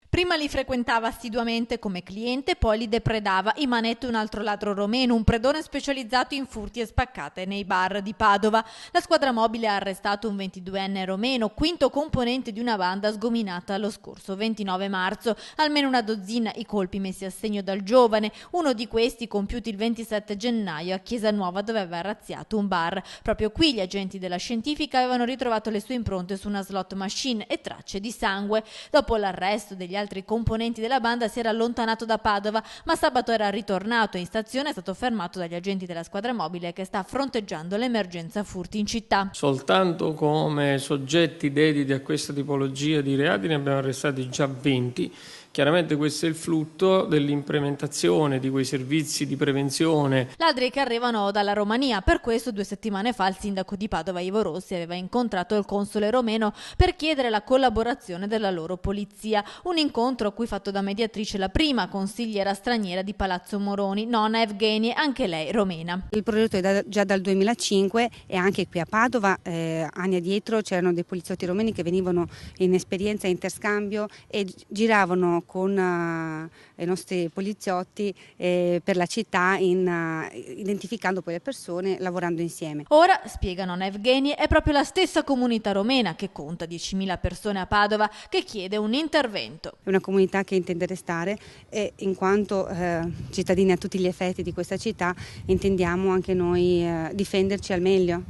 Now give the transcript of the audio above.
Prima li frequentava assiduamente come cliente, poi li depredava. Imanetto è un altro ladro romeno, un predone specializzato in furti e spaccate nei bar di Padova. La squadra mobile ha arrestato un 22enne romeno, quinto componente di una banda sgominata lo scorso 29 marzo. Almeno una dozzina i colpi messi a segno dal giovane, uno di questi compiuti il 27 gennaio a Chiesa Nuova, dove aveva razziato un bar. Proprio qui gli agenti della scientifica avevano ritrovato le sue impronte su una slot machine e tracce di sangue. Dopo l'arresto degli altri componenti della banda si era allontanato da Padova, ma sabato era ritornato in stazione e è stato fermato dagli agenti della squadra mobile che sta fronteggiando l'emergenza furti in città. Soltanto come soggetti dediti a questa tipologia di reati ne abbiamo arrestati già 20. Chiaramente questo è il frutto dell'implementazione di quei servizi di prevenzione. Ladri che arrivano dalla Romania. Per questo 2 settimane fa il sindaco di Padova Ivo Rossi aveva incontrato il console romeno per chiedere la collaborazione della loro polizia. Un incontro a cui fatto da mediatrice la prima consigliera straniera di Palazzo Moroni, nonna Evgenie, anche lei romena. Il progetto è già dal 2005 e anche qui a Padova anni addietro c'erano dei poliziotti romeni che venivano in esperienza interscambio e giravano con i nostri poliziotti per la città identificando poi le persone, lavorando insieme. Ora, spiega nonna Evgenie, è proprio la stessa comunità romena, che conta 10.000 persone a Padova, che chiede un intervento. È una comunità che intende restare e in quanto cittadini a tutti gli effetti di questa città intendiamo anche noi difenderci al meglio.